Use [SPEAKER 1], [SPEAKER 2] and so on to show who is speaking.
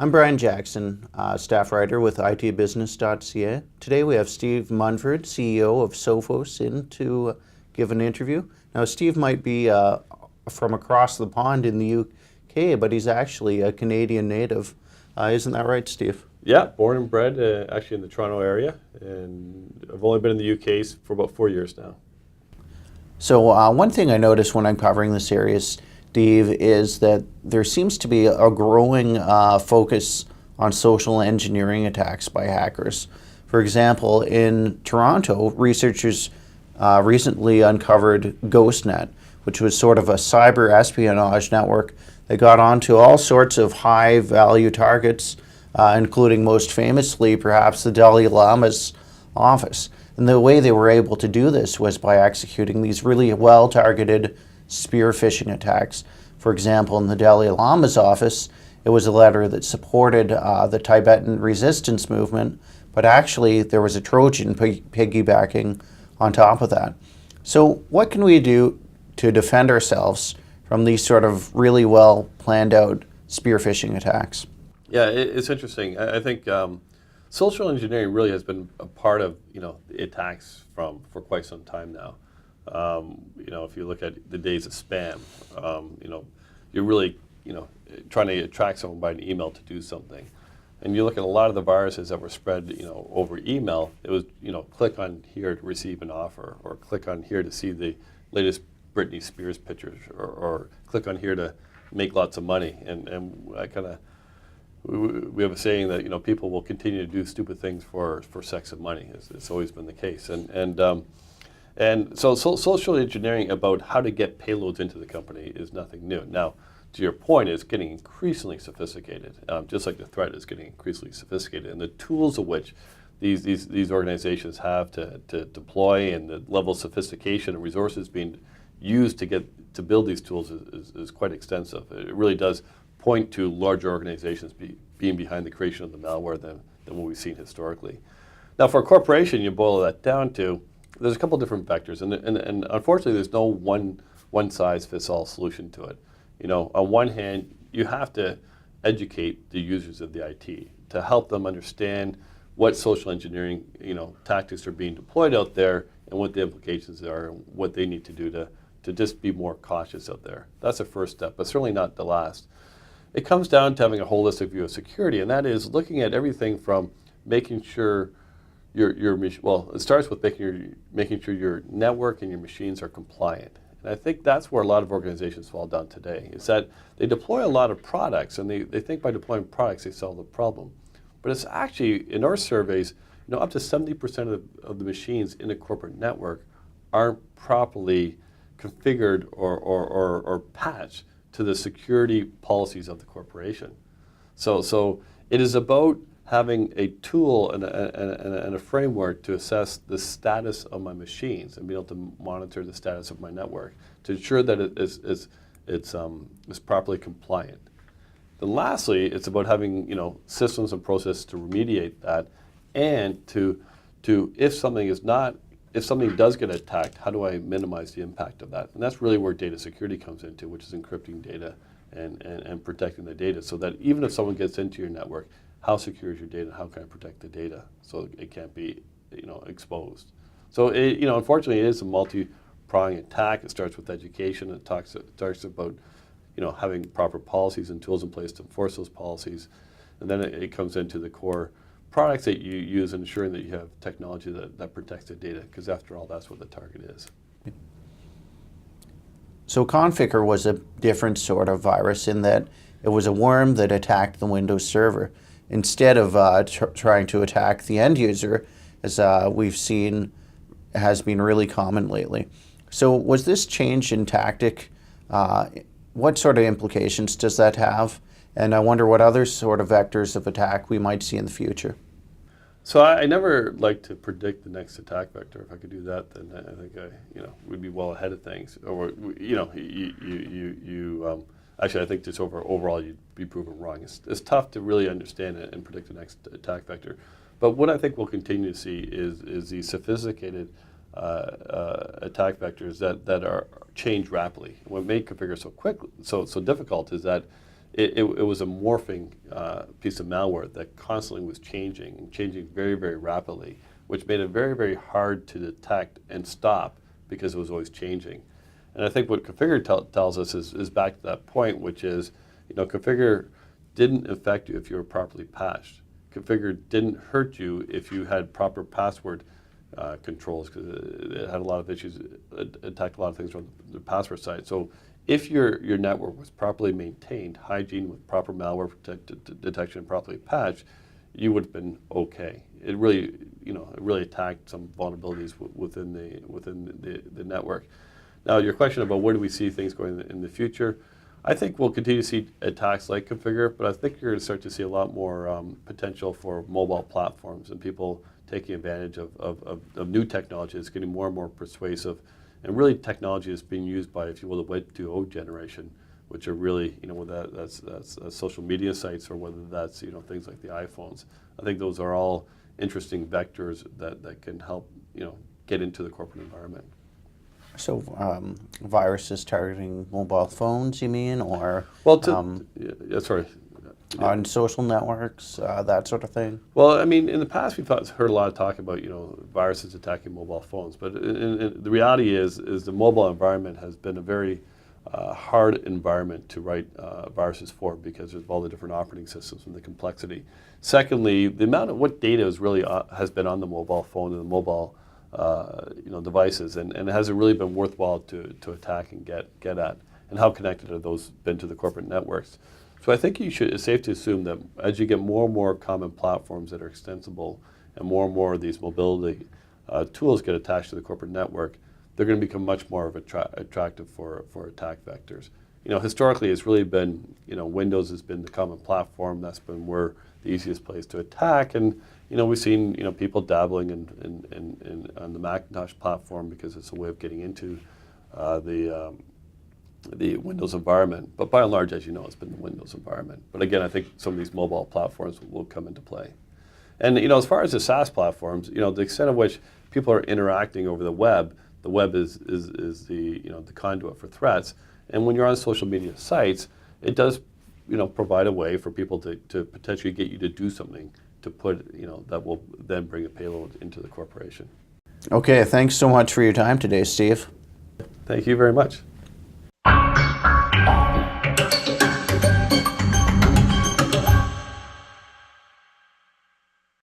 [SPEAKER 1] I'm Brian Jackson, staff writer with itbusiness.ca. Today we have Steve Munford, CEO of Sophos, in to give an interview. Now, Steve might be from across the pond in the UK, but he's actually a Canadian native. Isn't that right, Steve?
[SPEAKER 2] Yeah, born and bred actually in the Toronto area, and I've only been in the UK for about 4 years now.
[SPEAKER 1] So one thing I noticed when I'm covering this area, Steve, is that there seems to be a growing focus on social engineering attacks by hackers. For example, in Toronto, researchers recently uncovered GhostNet, which was sort of a cyber espionage network that got onto all sorts of high-value targets, including most famously perhaps the Dalai Lama's office. And the way they were able to do this was by executing these really well-targeted spear phishing attacks. For example, in the Dalai Lama's office, it was a letter that supported the Tibetan resistance movement, but actually there was a Trojan piggybacking on top of that. So what can we do to defend ourselves from these sort of really well planned out spear phishing attacks?
[SPEAKER 2] Yeah, it's interesting. I think social engineering really has been a part of the attacks for quite some time now. If you look at the days of spam, you're really trying to attract someone by an email to do something. And you look at a lot of the viruses that were spread over email. It was click on here to receive an offer, or click on here to see the latest Britney Spears pictures, or click on here to make lots of money. And we have a saying that people will continue to do stupid things for sex and money. It's always been the case. And so social engineering about how to get payloads into the company is nothing new. Now, to your point, it's getting increasingly sophisticated, just like the threat is getting increasingly sophisticated. And the tools of which these organizations have to deploy, and the level of sophistication and resources being used to build these tools is quite extensive. It really does point to larger organizations being behind the creation of the malware than what we've seen historically. Now, for a corporation, you boil that down to, there's a couple different vectors, and unfortunately, there's no one size fits all solution to it. On one hand, you have to educate the users of the IT to help them understand what social engineering tactics are being deployed out there, and what the implications are, and what they need to do to just be more cautious out there. That's the first step, but certainly not the last. It comes down to having a holistic view of security, and that is looking at everything from making sure it starts with making sure your network and your machines are compliant. And I think that's where a lot of organizations fall down today, is that they deploy a lot of products, and they think by deploying products they solve the problem. But it's actually, in our surveys, up to 70% of the machines in a corporate network aren't properly configured or patched to the security policies of the corporation. So it is about having a tool and a framework to assess the status of my machines and be able to monitor the status of my network to ensure that it is properly compliant. Then lastly, it's about having systems and processes to remediate that, and to if something does get attacked, how do I minimize the impact of that? And that's really where data security comes into, which is encrypting data and protecting the data, so that even if someone gets into your network, how secure is your data? How can I protect the data so it can't be exposed? So unfortunately, it is a multi-pronged attack. It starts with education. It starts about having proper policies and tools in place to enforce those policies, and then it comes into the core products that you use, and ensuring that you have technology that protects the data, because after all, that's what the target is.
[SPEAKER 1] So Conficker was a different sort of virus in that it was a worm that attacked the Windows server instead of trying to attack the end user, as we've seen has been really common lately. So was this change in tactic, what sort of implications does that have? And I wonder what other sort of vectors of attack we might see in the future.
[SPEAKER 2] So I never like to predict the next attack vector. If I could do that, then I think we'd be well ahead of things. Or actually, I think just overall you'd be proven wrong. It's tough to really understand it and predict the next attack vector. But what I think we'll continue to see is these sophisticated attack vectors that are change rapidly. What made Conficker so difficult is that it was a morphing piece of malware that constantly was changing very, very rapidly, which made it very, very hard to detect and stop because it was always changing. And I think what Conficker tells us is back to that point, which is, Conficker didn't affect you if you were properly patched. Conficker didn't hurt you if you had proper password controls, because it had a lot of issues. It attacked a lot of things on the password side. So if your network was properly maintained, hygiene with proper malware detection and properly patched, you would have been okay. It really attacked some vulnerabilities within the network. Now, your question about where do we see things going in the future, I think we'll continue to see attacks like Conficker, but I think you're going to start to see a lot more potential for mobile platforms and people taking advantage of new technology that's getting more and more persuasive, and really technology is being used by, if you will, the Web 2.0 generation, which are really, whether that's social media sites or whether that's, things like the iPhones. I think those are all interesting vectors that can help, get into the corporate environment.
[SPEAKER 1] So viruses targeting mobile phones, you mean, or
[SPEAKER 2] Well, sorry.
[SPEAKER 1] on social networks, that sort of thing?
[SPEAKER 2] Well, I mean, in the past we've heard a lot of talk about viruses attacking mobile phones, but the reality is the mobile environment has been a very hard environment to write viruses for, because of all the different operating systems and the complexity. Secondly, the amount of what data is really has been on the mobile phone and the mobile devices, and has it really been worthwhile to attack and get at, and how connected have those been to the corporate networks? So I think it's safe to assume that as you get more and more common platforms that are extensible, and more of these mobility tools get attached to the corporate network, they're going to become much more of attractive for attack vectors. Historically, it's really been, Windows has been the common platform. That's been where the easiest place to attack, and we've seen people dabbling in on the Macintosh platform because it's a way of getting into the Windows environment. But by and large, as you know, it's been the Windows environment. But again, I think some of these mobile platforms will come into play. And as far as the SaaS platforms, the extent of which people are interacting over the web is the conduit for threats. And when you're on social media sites, it does provide a way for people to potentially get you to do something to put that will then bring a payload into the corporation.
[SPEAKER 1] Okay, thanks so much for your time today, Steve.
[SPEAKER 2] Thank you very much.